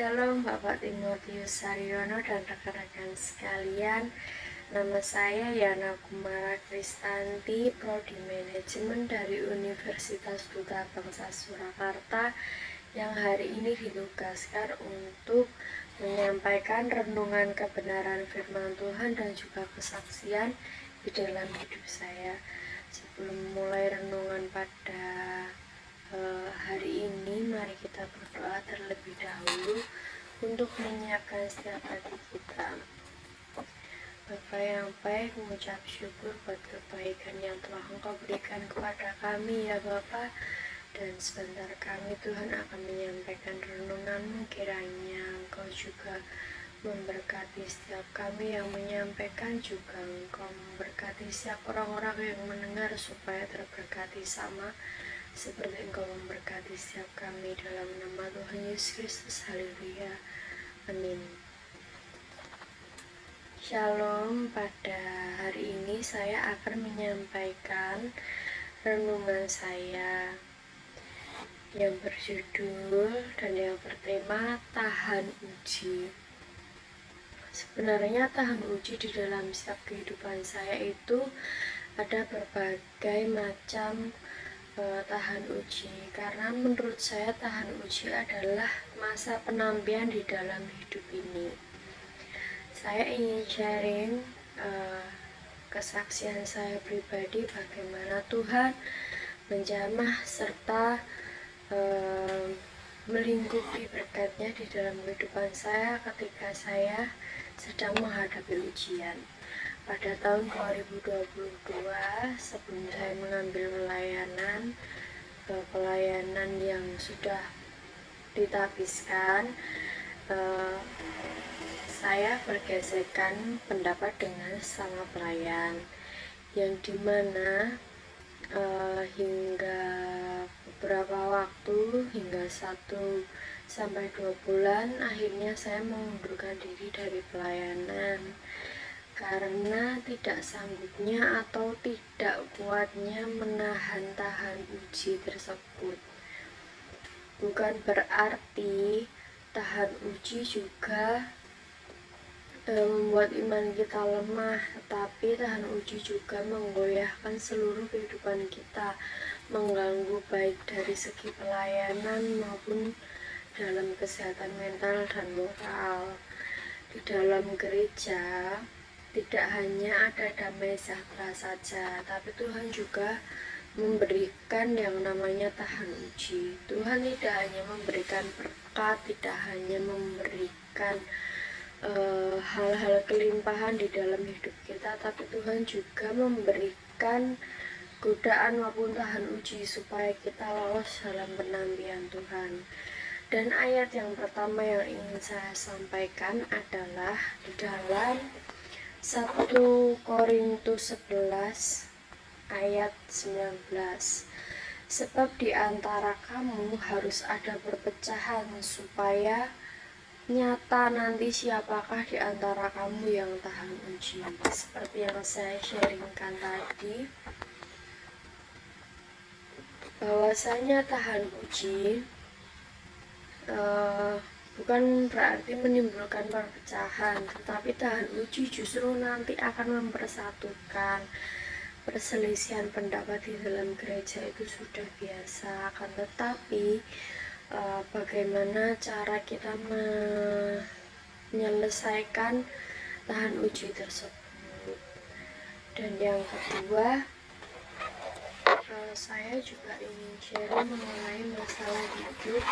Shalom Bapak Timotius Saryono dan rekan-rekan sekalian. Nama saya Yana Kumara Kristanti, Prodi Manajemen dari Universitas Duta Bangsa Surakarta, yang hari ini ditugaskan untuk menyampaikan renungan kebenaran firman Tuhan dan juga kesaksian di dalam hidup saya. Sebelum mulai renungan pada hari ini, mari kita berdoa terlebih dahulu untuk menyiapkan setiap hati kita. Bapa yang baik, mengucap syukur buat kebaikan yang telah Engkau berikan kepada kami ya Bapa. Dan sebentar kami Tuhan akan menyampaikan renungan-Mu, kiranya Engkau juga memberkati setiap kami yang menyampaikan, juga Engkau memberkati setiap orang-orang yang mendengar supaya terberkati sama seperti Engkau memberkati setiap kami, dalam nama Tuhan Yesus Kristus. Haleluya, amin. Shalom. Pada hari ini saya akan menyampaikan renungan saya yang berjudul dan yang bertema tahan uji. Sebenarnya tahan uji di dalam setiap kehidupan saya itu ada berbagai macam tahan uji, karena menurut saya tahan uji adalah masa penampian di dalam hidup ini. Saya ingin sharing kesaksian saya pribadi, bagaimana Tuhan menjamah serta melingkupi berkat-Nya di dalam kehidupan saya ketika saya sedang menghadapi ujian. Pada tahun 2022, sebelum saya mengambil pelayanan yang sudah ditabiskan, saya bergesekan pendapat dengan sama pelayan, yang dimana hingga beberapa waktu, hingga 1 sampai 2 bulan, akhirnya saya mengundurkan diri dari pelayanan karena tidak sanggupnya atau tidak kuatnya tahan uji tersebut. Bukan berarti tahan uji juga membuat iman kita lemah, tetapi tahan uji juga menggoyahkan seluruh kehidupan kita, mengganggu baik dari segi pelayanan maupun dalam kesehatan mental dan moral. Di dalam gereja tidak hanya ada damai sejahtera saja, tapi Tuhan juga memberikan yang namanya tahan uji. Tuhan tidak hanya memberikan berkat, tidak hanya memberikan hal-hal kelimpahan di dalam hidup kita, tapi Tuhan juga memberikan godaan maupun tahan uji supaya kita lolos dalam penampian Tuhan. Dan ayat yang pertama yang ingin saya sampaikan adalah di dalam 1 Korintus 11 ayat 19. Sebab di antara kamu harus ada perpecahan, supaya nyata nanti siapakah di antara kamu yang tahan uji. Seperti yang saya sharingkan tadi, bahwasanya tahan uji bukan berarti menimbulkan perpecahan, tetapi tahan uji justru nanti akan mempersatukan. Perselisihan pendapat di dalam gereja itu sudah biasa, akan tetapi bagaimana cara kita menyelesaikan tahan uji tersebut. Dan yang kedua, saya juga ingin sharing mengenai masalah hidup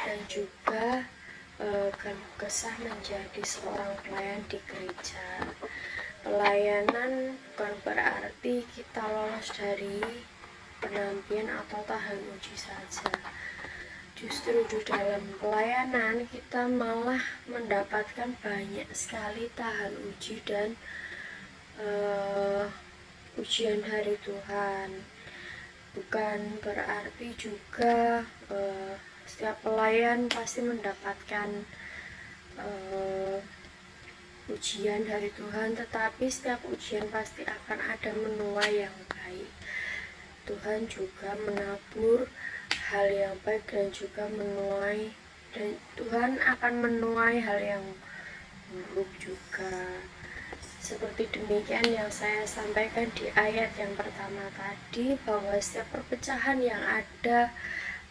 dan juga keluh kesah menjadi seorang pelayan di gereja. Pelayanan bukan berarti kita lolos dari penampian atau tahan uji saja. Justru di dalam pelayanan kita malah mendapatkan banyak sekali tahan uji dan ujian dari Tuhan. Bukan berarti juga setiap pelayan pasti mendapatkan ujian dari Tuhan, tetapi setiap ujian pasti akan ada menuai yang baik. Tuhan juga menabur hal yang baik dan juga menuai dan Tuhan akan menuai hal yang buruk juga. Seperti demikian yang saya sampaikan di ayat yang pertama tadi, bahwa setiap perpecahan yang ada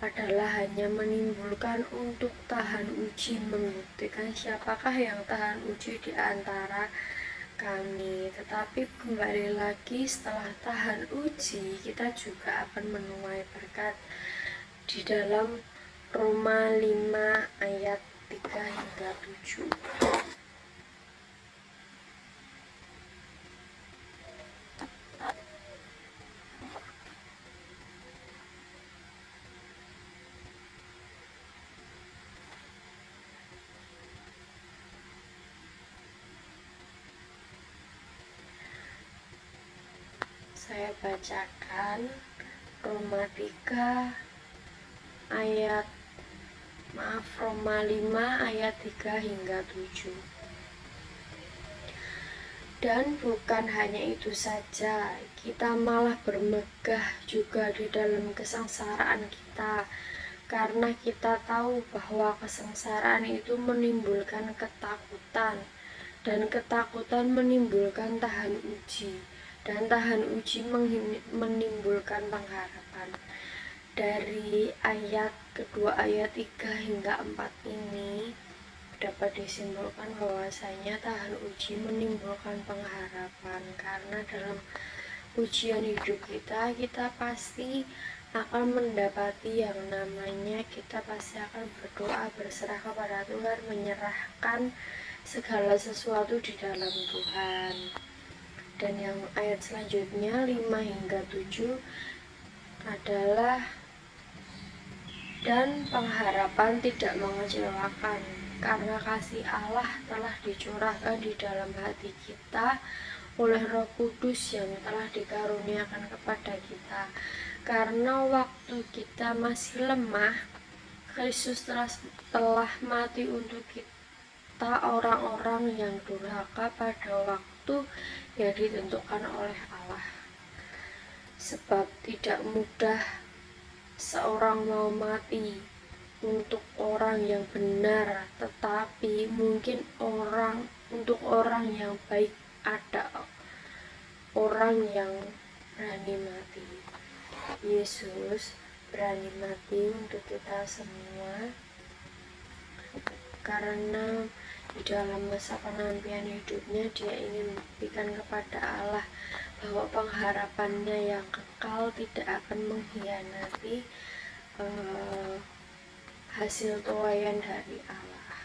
adalah hanya menimbulkan untuk tahan uji, membuktikan siapakah yang tahan uji di antara kami. Tetapi kembali lagi, setelah tahan uji, kita juga akan menuai berkat di dalam Roma 5 ayat 3 hingga 7. Saya bacakan Roma 3 ayat Roma 5 ayat 3 hingga 7. Dan bukan hanya itu saja, kita malah bermegah juga di dalam kesengsaraan kita, karena kita tahu bahwa kesengsaraan itu menimbulkan ketakutan, dan ketakutan menimbulkan tahan uji, dan tahan uji menimbulkan pengharapan. Dari ayat kedua, ayat 3 hingga 4 ini dapat disimpulkan bahwasanya tahan uji menimbulkan pengharapan, karena dalam ujian hidup kita pasti akan mendapati yang namanya kita pasti akan berdoa, berserah kepada Tuhan, menyerahkan segala sesuatu di dalam Tuhan. Dan yang ayat selanjutnya 5 hingga 7 adalah, dan pengharapan tidak mengecewakan, karena kasih Allah telah dicurahkan di dalam hati kita oleh Roh Kudus yang telah dikaruniakan kepada kita. Karena waktu kita masih lemah, Kristus telah mati untuk kita, orang-orang yang durhaka, pada waktu yang ditentukan oleh Allah. Sebab tidak mudah seorang mau mati untuk orang yang benar, tetapi mungkin untuk orang yang baik ada orang yang berani mati. Yesus berani mati untuk kita semua, karena di dalam masa penantian hidupnya dia ingin membuktikan kepada Allah bahwa pengharapannya yang kekal tidak akan mengkhianati hasil tuaian dari Allah.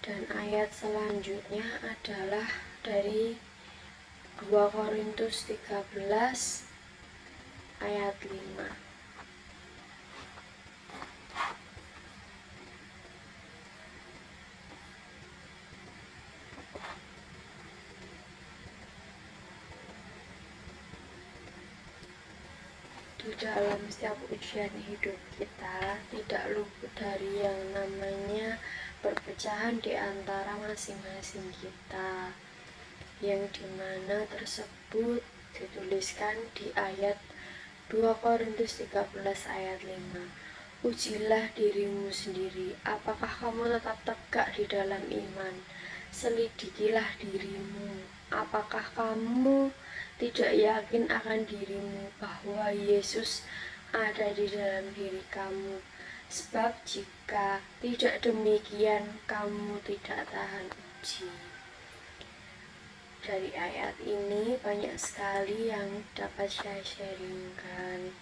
Dan ayat selanjutnya adalah dari 2 Korintus 13 ayat 5. Di dalam setiap ujian hidup kita tidak luput dari yang namanya perpecahan di antara masing-masing kita, yang dimana tersebut dituliskan di ayat 2 Korintus 13 ayat 5. Ujilah dirimu sendiri, apakah kamu tetap tegak di dalam iman? Selidikilah dirimu, apakah kamu tidak yakin akan dirimu bahwa Yesus ada di dalam diri kamu? Sebab jika tidak demikian, kamu tidak tahan uji. Dari ayat ini banyak sekali yang dapat saya sharingkan,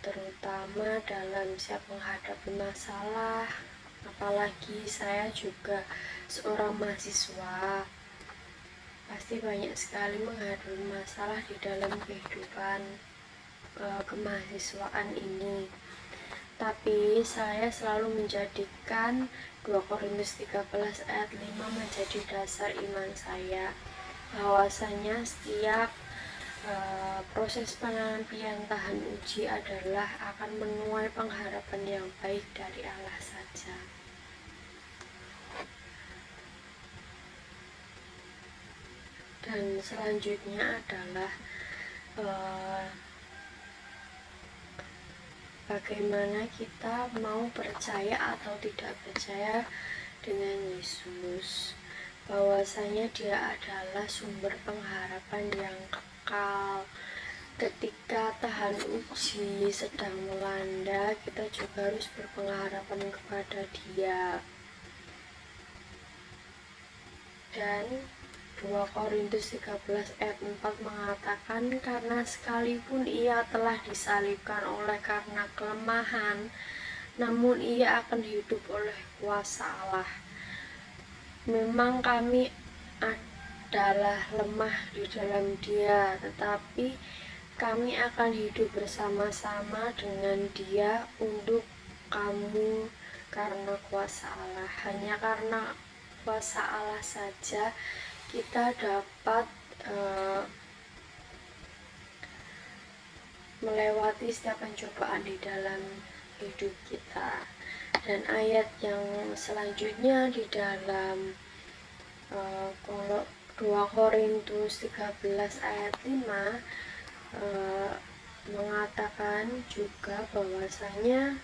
terutama dalam siap menghadapi masalah. Apalagi saya juga seorang mahasiswa, pasti banyak sekali menghadapi masalah di dalam kehidupan kemahasiswaan ini. Tapi saya selalu menjadikan 2 Korintus 13 ayat 5 menjadi dasar iman saya, bahwasanya setiap proses penantian tahan uji adalah akan menuai pengharapan yang baik dari Allah saja. Dan selanjutnya adalah bagaimana kita mau percaya atau tidak percaya dengan Yesus, bahwasanya Dia adalah sumber pengharapan yang kekal. Ketika tahan uji sedang melanda, kita juga harus berpengharapan kepada Dia. Dan 2 Korintus 13 ayat 4 mengatakan, karena sekalipun ia telah disalibkan oleh karena kelemahan, namun ia akan hidup oleh kuasa Allah. Memang kami adalah lemah di dalam Dia, tetapi kami akan hidup bersama-sama dengan Dia untuk kamu karena kuasa Allah. Hanya karena kuasa Allah saja kita dapat melewati setiap pencobaan di dalam hidup kita. Dan ayat yang selanjutnya di dalam 2 Korintus 13 ayat 5 mengatakan juga bahwasanya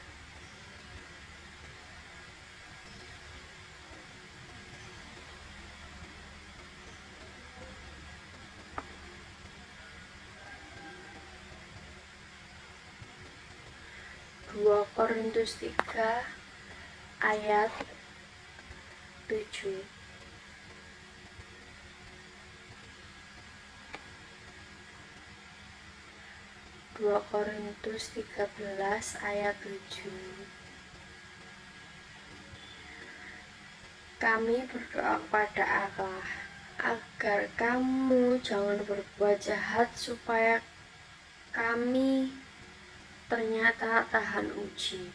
Dua Korintus 3 ayat 7. 2 Korintus 13 ayat 7. Kami berdoa kepada Allah agar kamu jangan berbuat jahat, supaya kami ternyata tahan uji,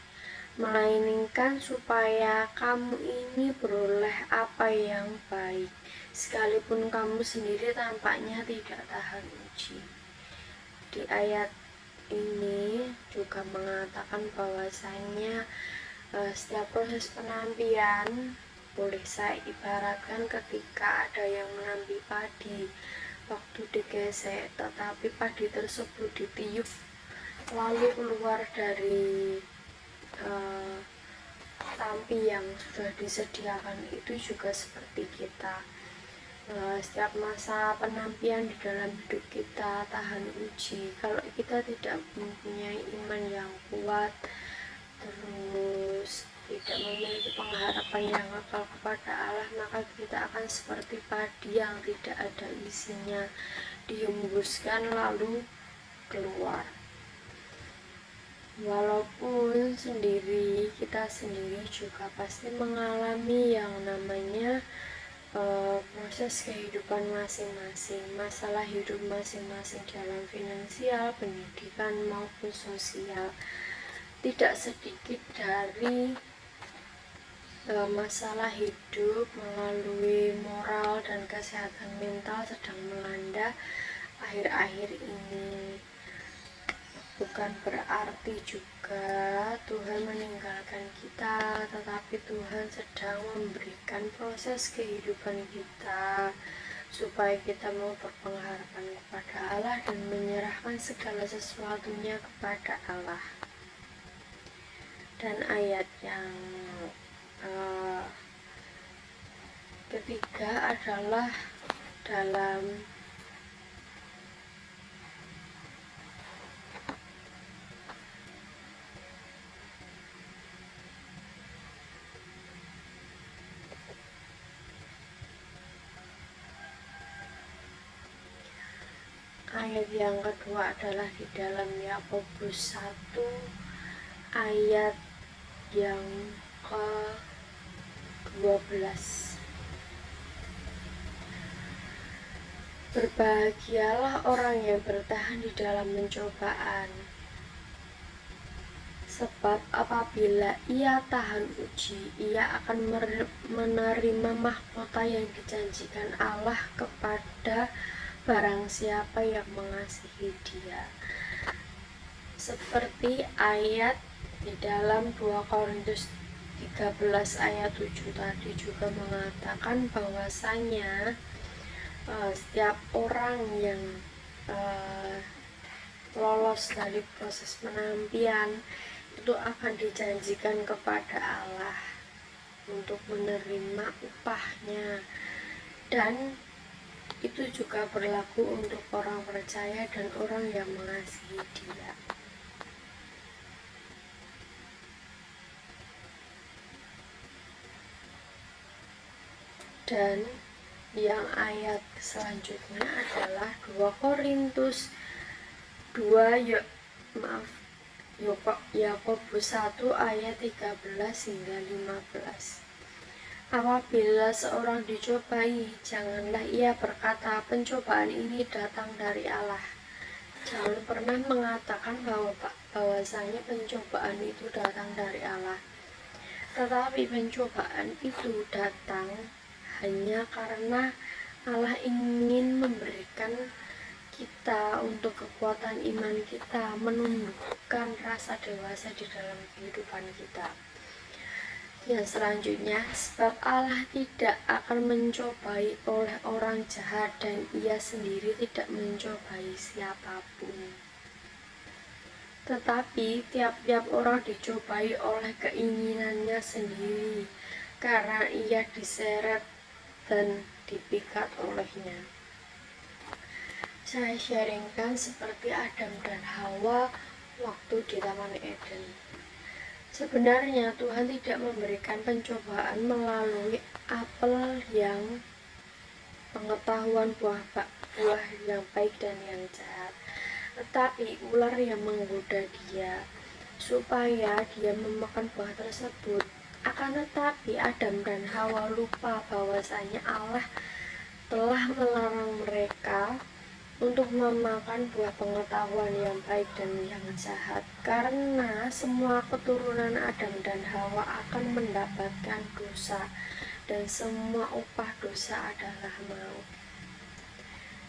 melainkan supaya kamu ini beroleh apa yang baik, sekalipun kamu sendiri tampaknya tidak tahan uji. Di ayat ini juga mengatakan bahwasanya setiap proses penampian boleh saya ibaratkan ketika ada yang menampi padi, waktu digesek tetapi padi tersebut ditiup lalu keluar dari tampi yang sudah disediakan, itu juga seperti kita. Setiap masa penampian di dalam hidup kita tahan uji. Kalau kita tidak mempunyai iman yang kuat, terus tidak memiliki pengharapan yang kekal kepada Allah, maka kita akan seperti padi yang tidak ada isinya, dihembuskan lalu keluar. Walaupun kita sendiri juga pasti mengalami yang namanya proses kehidupan masing-masing, masalah hidup masing-masing dalam finansial, pendidikan maupun sosial. Tidak sedikit dari masalah hidup melalui moral dan kesehatan mental sedang melanda akhir-akhir ini. Bukan berarti juga Tuhan meninggalkan kita, tetapi Tuhan sedang memberikan proses kehidupan kita supaya kita mau berpengharapan kepada Allah dan menyerahkan segala sesuatunya kepada Allah. Dan ayat yang ketiga adalah dalam ayat yang kedua adalah di dalam Yakobus 1 ayat yang ke-12. Berbahagialah orang yang bertahan di dalam pencobaan, sebab apabila ia tahan uji, ia akan menerima mahkota yang dijanjikan Allah kepada barang siapa yang mengasihi Dia. Seperti ayat di dalam 2 Korintus 13 ayat 7 tadi juga mengatakan bahwasanya setiap orang yang lolos dari proses penampian itu akan dijanjikan kepada Allah untuk menerima upahnya, dan itu juga berlaku untuk orang percaya dan orang yang mengasihi Dia. Dan yang ayat selanjutnya adalah 2 Korintus 2 Yakobus 1 ayat 13 hingga 15. Apabila seorang dicobai, janganlah ia berkata, pencobaan ini datang dari Allah. Jangan pernah mengatakan bahwasanya pencobaan itu datang dari Allah. Tetapi pencobaan itu datang hanya karena Allah ingin memberikan kita untuk kekuatan iman kita, menumbuhkan rasa dewasa di dalam kehidupan kita. Yang selanjutnya, sebab Allah tidak akan mencobai oleh orang jahat dan Ia sendiri tidak mencobai siapapun. Tetapi tiap-tiap orang dicobai oleh keinginannya sendiri, karena ia diseret dan dipikat olehnya. Saya sharingkan seperti Adam dan Hawa waktu di Taman Eden. Sebenarnya Tuhan tidak memberikan pencobaan melalui apel yang pengetahuan buah yang baik dan yang jahat, tetapi ular yang menggoda dia supaya dia memakan buah tersebut. Akan tetapi Adam dan Hawa lupa bahwasanya Allah telah melarang mereka untuk memakan buah pengetahuan yang baik dan yang jahat, karena semua keturunan Adam dan Hawa akan mendapatkan dosa, dan semua upah dosa adalah maut.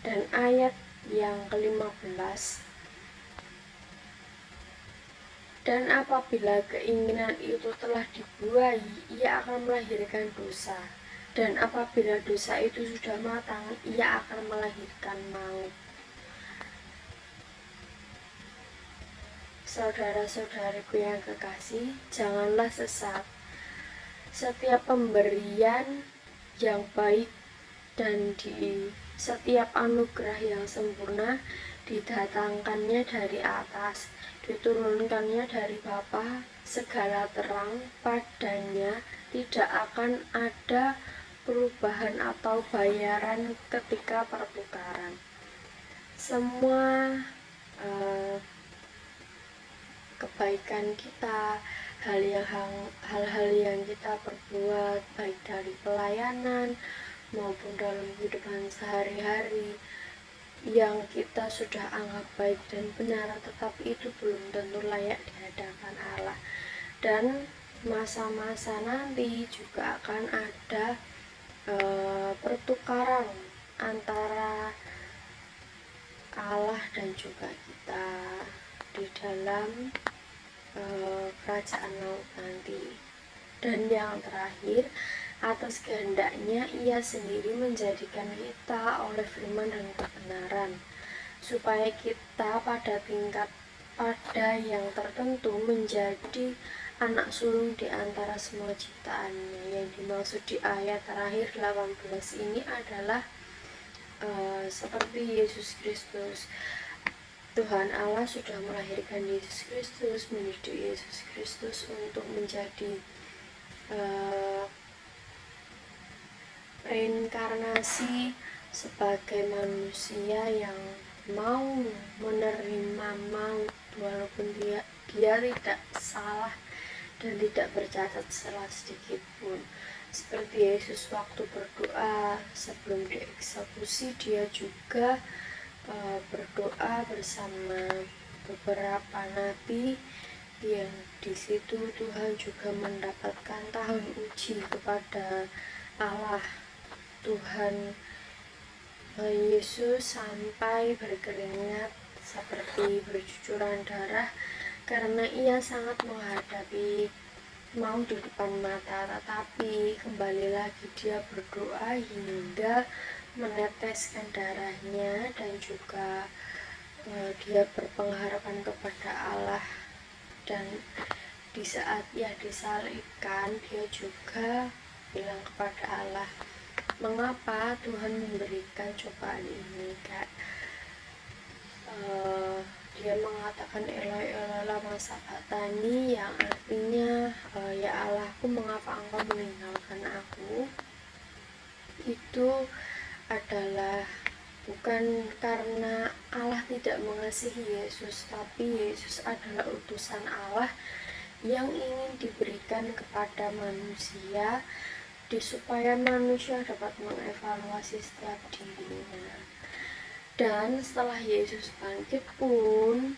Dan ayat yang ke-15, dan apabila keinginan itu telah dibuai, ia akan melahirkan dosa. Dan apabila dosa itu sudah matang, ia akan melahirkan maut. Saudara-saudariku yang kekasih, janganlah sesat. Setiap pemberian yang baik dan di setiap anugerah yang sempurna didatangkannya dari atas, diturunkannya dari Bapa segala terang. Padanya tidak akan ada perubahan atau bayaran ketika pertukaran. Semua kebaikan kita, hal-hal yang kita perbuat, baik dari pelayanan maupun dalam kehidupan sehari-hari, yang kita sudah anggap baik dan benar, tetapi itu belum tentu layak di hadapan Allah. Dan masa-masa nanti juga akan ada pertukaran antara Allah dan juga kita di dalam kerajaan laut nanti. Dan yang terakhir, atas kehendaknya Ia sendiri menjadikan kita oleh firman dan kebenaran, supaya kita pada yang tertentu menjadi anak sulung di antara semua ciptaannya. Yang dimaksud di ayat terakhir 18 ini adalah seperti Yesus Kristus. Tuhan Allah sudah melahirkan Yesus Kristus, mendidik Yesus Kristus untuk menjadi reinkarnasi sebagai manusia yang mau menerima maut walaupun dia tidak salah dan tidak bercacat salah sedikit pun. Seperti Yesus waktu berdoa sebelum dieksekusi, dia juga berdoa bersama beberapa nabi yang di situ Tuhan juga mendapatkan tahun uji kepada Allah. Tuhan Yesus sampai berkeringat seperti bercucuran darah karena ia sangat menghadapi maut di depan mata, tetapi kembali lagi dia berdoa hingga meneteskan darahnya, dan juga dia berpengharapan kepada Allah. Dan di saat ia disalibkan, dia juga bilang kepada Allah, mengapa Tuhan memberikan cobaan ini? Dia mengatakan Eloi Eloi lama sabachthani, yang artinya ya Allahku, mengapa engkau meninggalkan aku. Itu adalah bukan karena Allah tidak mengasihi Yesus, tapi Yesus adalah utusan Allah yang ingin diberikan kepada manusia, supaya manusia dapat mengevaluasi setiap dirinya. Dan setelah Yesus bangkit pun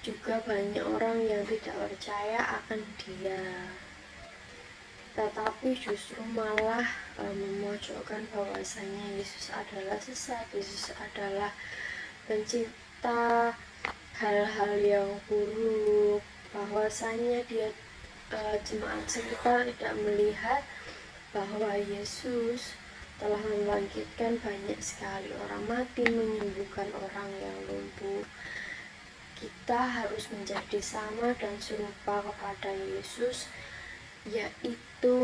juga banyak orang yang tidak percaya akan dia, tetapi justru malah memojokkan bahwasanya Yesus adalah sesat, Yesus adalah pencipta hal-hal yang buruk, bahwasanya dia jemaat sekitar tidak melihat bahwa Yesus telah membangkitkan banyak sekali orang mati, menyembuhkan orang yang lumpuh. Kita harus menjadi sama dan serupa kepada Yesus, yaitu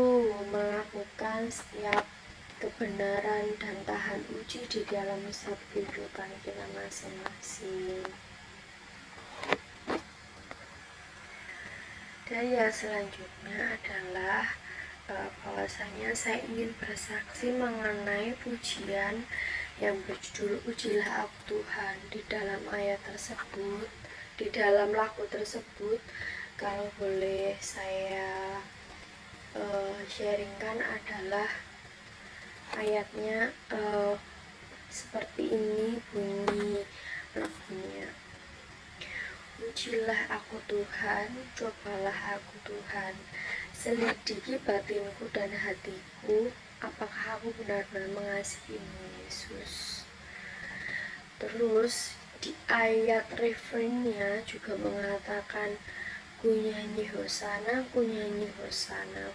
melakukan setiap kebenaran dan tahan uji di dalam setiap kehidupan kita masing-masing. Dan yang selanjutnya adalah bahwasanya saya ingin bersaksi mengenai pujian yang berjudul Ujilah Aku Tuhan. Di dalam ayat tersebut, di dalam lagu tersebut, kalau boleh saya sharingkan adalah ayatnya seperti ini bunyi lagunya. Ujilah aku Tuhan, cobalah aku Tuhan, selidiki batinku dan hatiku, apakah aku benar-benar mengasihimu Yesus. Terus di ayat refrainnya juga mengatakan, ku nyanyi hosana,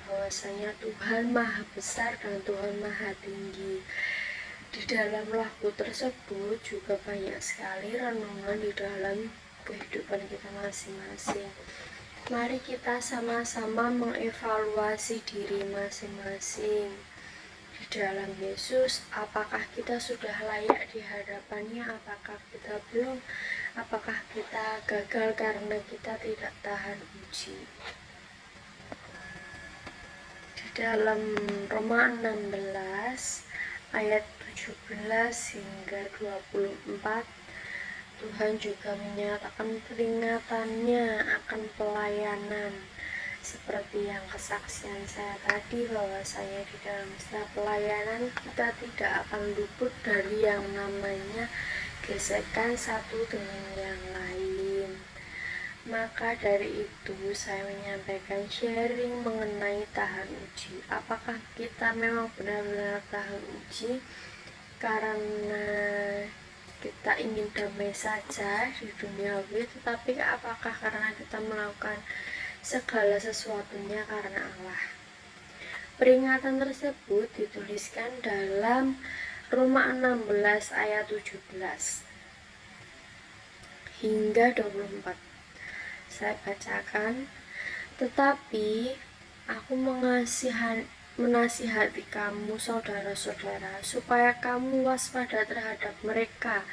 bahwasanya Tuhan maha besar dan Tuhan maha tinggi. Di dalam lagu tersebut juga banyak sekali renungan di dalam kehidupan kita masing-masing. Mari kita sama-sama mengevaluasi diri masing-masing di dalam Yesus. Apakah kita sudah layak di hadapannya? Apakah kita belum? Apakah kita gagal karena kita tidak tahan uji? Di dalam Roma 16 ayat 17 hingga 24, Tuhan juga menyatakan peringatannya akan pelayanan, seperti yang kesaksian saya tadi, bahwasanya di dalam setiap pelayanan kita tidak akan luput dari yang namanya gesekan satu dengan yang lain. Maka dari itu saya menyampaikan sharing mengenai tahan uji. Apakah kita memang benar-benar tahan uji karena kita ingin damai saja di duniawi, tetapi apakah karena kita melakukan segala sesuatunya karena Allah? Peringatan tersebut dituliskan dalam Roma 16 ayat 17 hingga 24. Saya bacakan. Tetapi aku menasihati kamu saudara-saudara, supaya kamu waspada terhadap mereka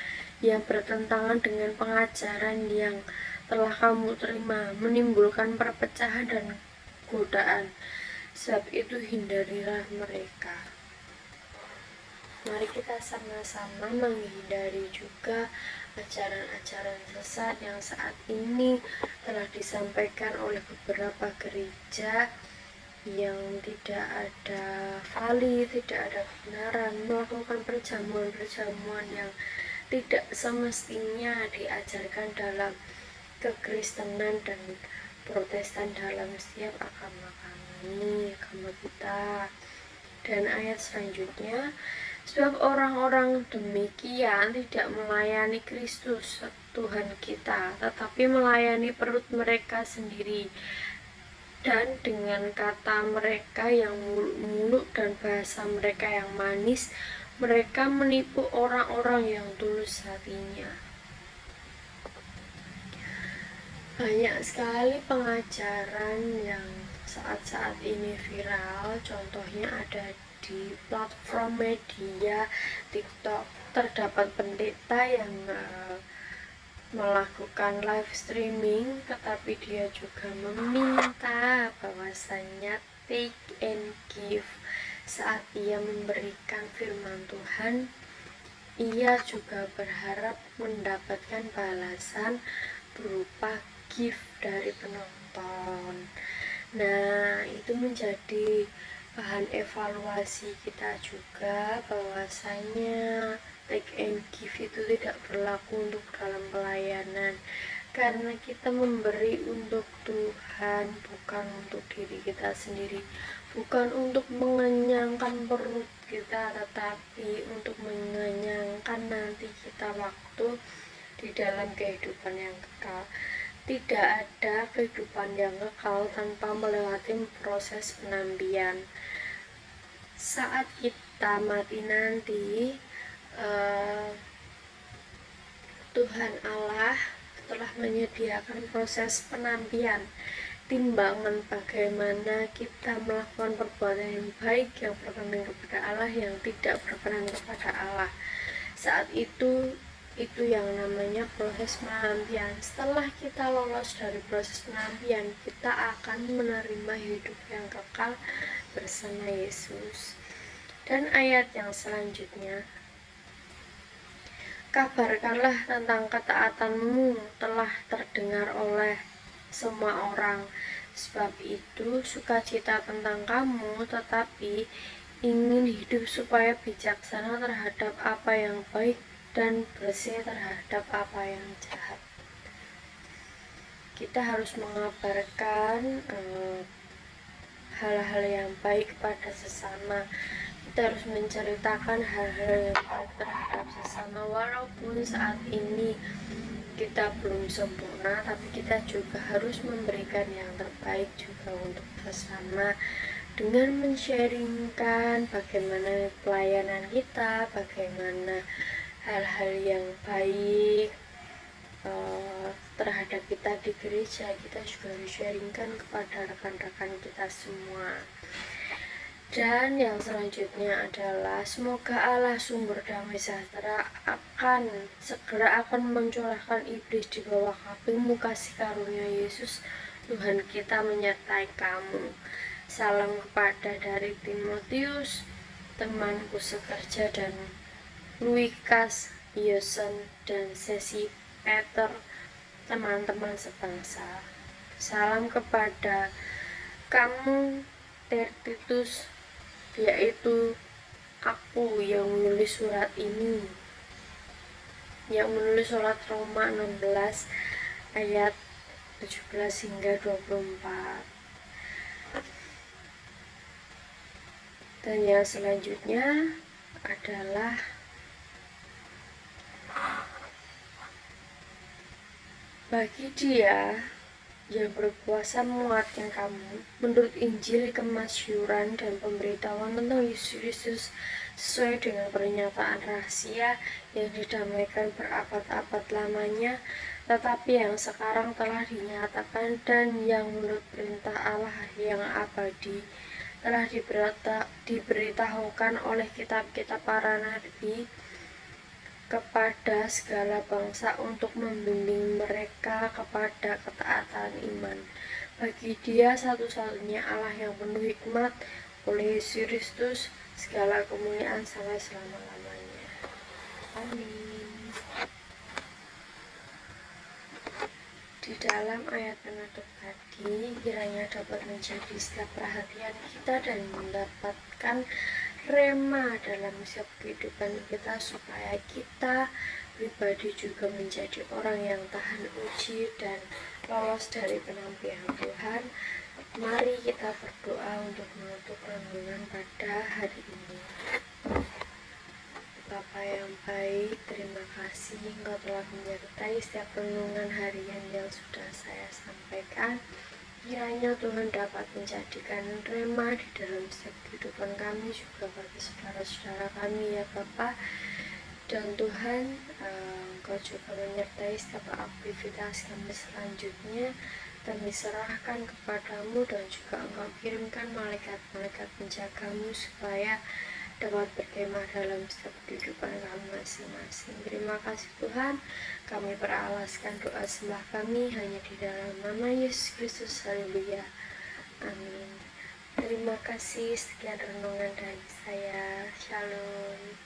yang bertentangan dengan pengajaran yang telah kamu terima, menimbulkan perpecahan dan godaan. Sebab itu hindarilah mereka. Mari kita sama-sama menghindari juga ajaran-ajaran sesat yang saat ini telah disampaikan oleh beberapa gereja yang tidak ada valid, tidak ada kebenaran, melakukan perjamuan-perjamuan yang tidak semestinya diajarkan dalam kekristenan dan Protestan dalam setiap agama kami, agama kita. Dan ayat selanjutnya, sebab orang-orang demikian tidak melayani Kristus Tuhan kita, tetapi melayani perut mereka sendiri, dan dengan kata mereka yang muluk-muluk dan bahasa mereka yang manis, mereka menipu orang-orang yang tulus hatinya. Banyak sekali pengajaran yang saat-saat ini viral, contohnya ada di platform media TikTok. Terdapat pendeta yang melakukan live streaming, tetapi dia juga meminta bahwasanya take and give. Saat ia memberikan firman Tuhan, ia juga berharap mendapatkan balasan berupa gift dari penonton. Nah, itu menjadi bahan evaluasi kita juga, bahwasanya take and give itu tidak berlaku untuk dalam pelayanan, karena kita memberi untuk Tuhan, bukan untuk diri kita sendiri, bukan untuk mengenyangkan perut kita, tetapi untuk mengenyangkan nanti kita waktu di dalam kehidupan yang kekal. Tidak ada kehidupan yang kekal tanpa melewati proses penampian. Saat kita mati nanti, Tuhan Allah telah menyediakan proses penampian, timbangan bagaimana kita melakukan perbuatan yang baik, yang berkenan kepada Allah, yang tidak berkenan kepada Allah. Saat itu yang namanya proses penampian. Setelah kita lolos dari proses penampian, kita akan menerima hidup yang kekal bersama Yesus. Dan ayat yang selanjutnya, kabarkanlah tentang ketaatanmu telah terdengar oleh semua orang, sebab itu sukacita tentang kamu, tetapi ingin hidup supaya bijaksana terhadap apa yang baik dan bersih terhadap apa yang jahat. Kita harus mengabarkan hal-hal yang baik kepada sesama. Kita harus menceritakan hal-hal yang baik terhadap sesama, walaupun saat ini kita belum sempurna, tapi kita juga harus memberikan yang terbaik juga untuk sesama, dengan men-sharingkan bagaimana pelayanan kita, bagaimana hal-hal yang baik terhadap kita di gereja. Kita juga harus sharingkan kepada rekan-rekan kita semua. Dan yang selanjutnya adalah semoga Allah sumber damai sejahtera segera akan mencurahkan iblis di bawah kakimu. Kasih karunia Yesus Tuhan kita menyertai kamu. Salam kepada dari Timotius, temanku sekerja, dan Luikas, Yosen, dan Sesi Peter, teman-teman sebangsa. Salam kepada kamu Tertitus, yaitu aku yang menulis surat ini, yang menulis surat Roma 16 ayat 17 hingga 24. Dan yang selanjutnya adalah bagi Dia yang berkuasa menguatkan kamu menurut Injil kemasyhuran dan pemberitahuan tentang Yesus Kristus sesuai dengan pernyataan rahasia yang didamaikan berabad-abad lamanya, tetapi yang sekarang telah dinyatakan, dan yang menurut perintah Allah yang abadi telah diberitahukan oleh kitab-kitab para nabi kepada segala bangsa untuk membimbing mereka kepada ketaatan iman. Bagi Dia satu-satunya Allah yang penuh hikmat, oleh Yesus Kristus segala kemuliaan sampai selama-lamanya. Amin. Di dalam ayat penutup tadi, kiranya dapat menjadi setiap perhatian kita dan mendapatkan rema dalam setiap kehidupan kita, supaya kita pribadi juga menjadi orang yang tahan uji dan lolos dari penampian Tuhan. Mari kita berdoa untuk menutup renungan pada hari ini. Bapa yang baik, terima kasih Engkau telah menyertai setiap renungan harian yang sudah saya sampaikan. Kiranya Tuhan dapat menjadikan rema di dalam setiap kehidupan kami, juga bagi saudara-saudara kami ya Bapa. Dan Tuhan, Engkau juga menyertai setiap aktivitas kami selanjutnya. Kami serahkan kepadamu dan juga Engkau kirimkan malaikat-malaikat penjagamu supaya dapat berkemah dalam setiap kehidupan kami masing-masing. Terima kasih Tuhan, kami beralaskan doa sembah kami hanya di dalam nama Yesus Kristus. Haleluya. Amin. Terima kasih, sekian renungan dari saya. Shalom.